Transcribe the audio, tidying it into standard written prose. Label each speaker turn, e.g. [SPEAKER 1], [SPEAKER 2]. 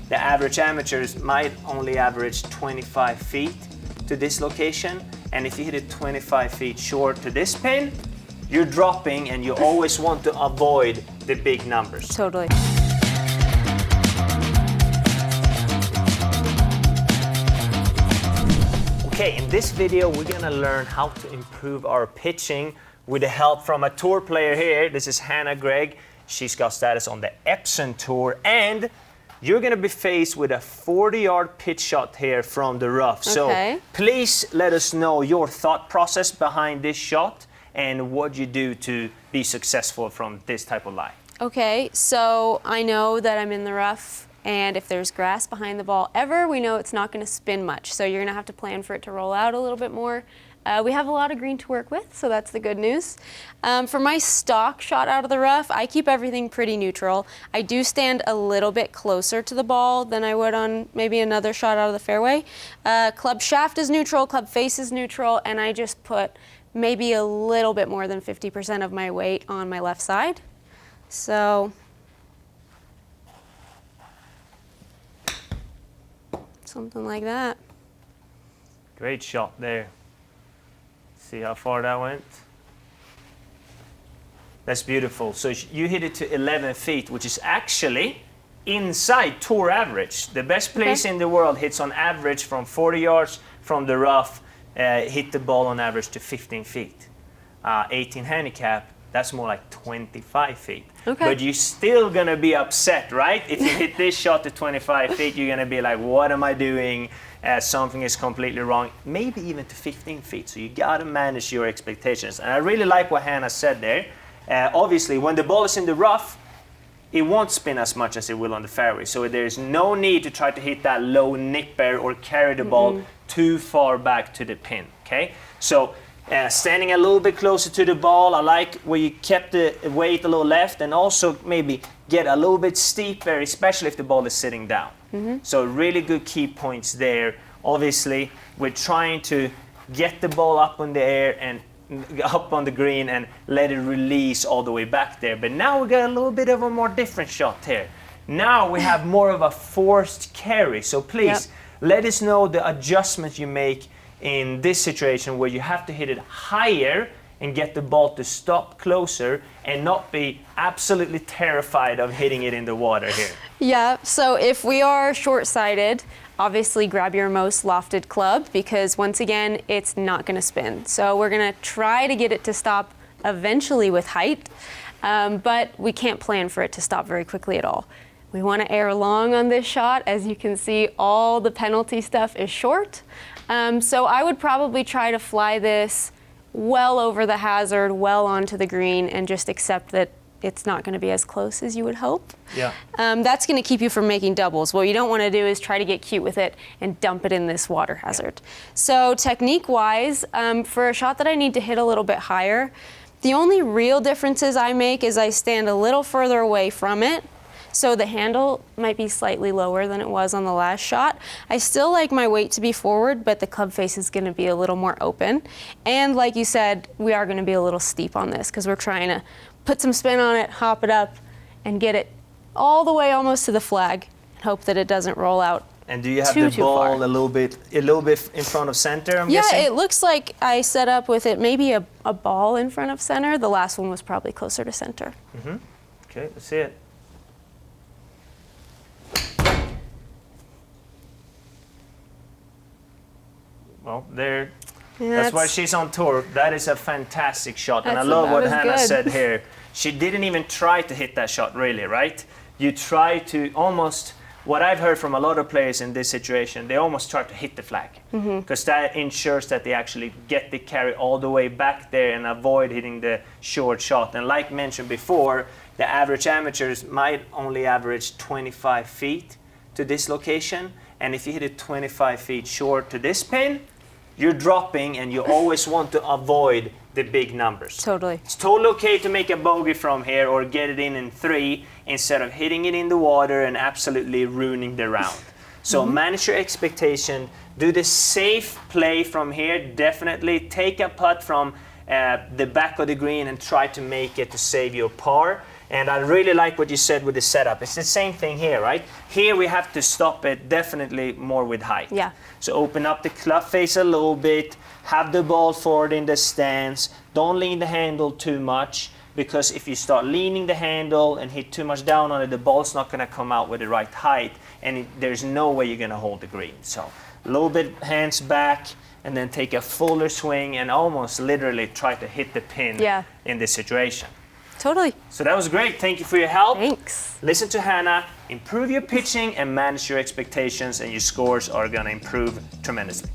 [SPEAKER 1] the average amateurs might only average 25 feet to this location. And if you hit it 25 feet short to this pin, you're dropping, and you always want to avoid the big numbers.
[SPEAKER 2] Totally.
[SPEAKER 1] Okay, in this video, we're gonna learn how to improve our pitching with the help from a tour player here. This is Hannah Gregg. She's got status on the Epson Tour, and you're gonna be faced with a 40-yard pitch shot here from the rough.
[SPEAKER 2] Okay.
[SPEAKER 1] So please let us know your thought process behind this shot and what you do to be successful from this type of lie.
[SPEAKER 2] Okay, so I know that I'm in the rough, and if there's grass behind the ball ever, we know it's not going to spin much. So you're going to have to plan for it to roll out a little bit more. We have a lot of green to work with, so that's the good news. For my stock shot out of the rough, I keep everything pretty neutral. I do stand a little bit closer to the ball than I would on maybe another shot out of the fairway. Club shaft is neutral, club face is neutral, and I just put maybe a little bit more than 50% of my weight on my left side. So something like that.
[SPEAKER 1] Great shot there. See how far that went? That's beautiful. So you hit it to 11 feet, which is actually inside tour average. The best place in the world hits on average from 40 yards from the rough, hit the ball on average to 15 feet. 18 handicap, that's more like 25 feet.
[SPEAKER 2] Okay.
[SPEAKER 1] But you're still gonna be upset, right? If you hit this shot to 25 feet, you're gonna be like, what am I doing? Something is completely wrong. Maybe even to 15 feet. So you gotta manage your expectations. And I really like what Hannah said there. Obviously, when the ball is in the rough, it won't spin as much as it will on the fairway. So there's no need to try to hit that low nipper or carry the ball too far back to the pin, okay? So standing a little bit closer to the ball, I like where you kept the weight a little left, and also maybe get a little bit steeper, especially if the ball is sitting down. So really good key points there. Obviously, we're trying to get the ball up in the air and up on the green and let it release all the way back there. But now we got a little bit of a more different shot here. Now we have more of a forced carry. So please, let us know the adjustments you make in this situation where you have to hit it higher and get the ball to stop closer and not be absolutely terrified of hitting it in the water here.
[SPEAKER 2] Yeah, so if we are short-sighted, obviously grab your most lofted club, because once again, it's not gonna spin. So we're gonna try to get it to stop eventually with height, but we can't plan for it to stop very quickly at all. We wanna air long on this shot. As you can see, all the penalty stuff is short. So I would probably try to fly this well over the hazard, well onto the green, and just accept that it's not going to be as close as you would hope.
[SPEAKER 1] Yeah.
[SPEAKER 2] That's going to keep you from making doubles. What you don't want to do is try to get cute with it and dump it in this water hazard. So technique-wise, for a shot that I need to hit a little bit higher, the only real differences I make is I stand a little further away from it. So the handle might be slightly lower than it was on the last shot. I still like my weight to be forward, but the club face is gonna be a little more open. And like you said, we are gonna be a little steep on this because we're trying to put some spin on it, hop it up, and get it all the way almost to the flag and hope that it doesn't roll out.
[SPEAKER 1] And do you have the ball a little bit in front of center, I'm guessing?
[SPEAKER 2] Yeah, it looks like I set up with it maybe a ball in front of center. The last one was probably closer to center.
[SPEAKER 1] Okay, let's see it. Well, there.
[SPEAKER 2] Yeah,
[SPEAKER 1] that's why she's on tour. That is a fantastic shot. And I
[SPEAKER 2] That's
[SPEAKER 1] love what
[SPEAKER 2] about as
[SPEAKER 1] Hannah
[SPEAKER 2] good.
[SPEAKER 1] said here. She didn't even try to hit that shot, really, right? You try to almost, what I've heard from a lot of players in this situation, they almost try to hit the flag. Because that ensures that they actually get the carry all the way back there and avoid hitting the short shot. And like mentioned before, the average amateurs might only average 25 feet to this location. And if you hit it 25 feet short to this pin, you're dropping, and you always want to avoid the big numbers.
[SPEAKER 2] Totally.
[SPEAKER 1] It's totally okay to make a bogey from here or get it in 3 instead of hitting it in the water and absolutely ruining the round. So manage your expectation, do the safe play from here, definitely take a putt from the back of the green and try to make it to save your par. And I really like what you said with the setup. It's the same thing here, right? Here we have to stop it definitely more with height.
[SPEAKER 2] Yeah.
[SPEAKER 1] So open up the club face a little bit, have the ball forward in the stance, don't lean the handle too much, because if you start leaning the handle and hit too much down on it, the ball's not going to come out with the right height, and there's no way you're going to hold the green. So a little bit hands back, and then take a fuller swing and almost literally try to hit the pin in this situation.
[SPEAKER 2] Totally.
[SPEAKER 1] So that was great. Thank you for your help.
[SPEAKER 2] Thanks.
[SPEAKER 1] Listen to Hannah, improve your pitching and manage your expectations, and your scores are going to improve tremendously.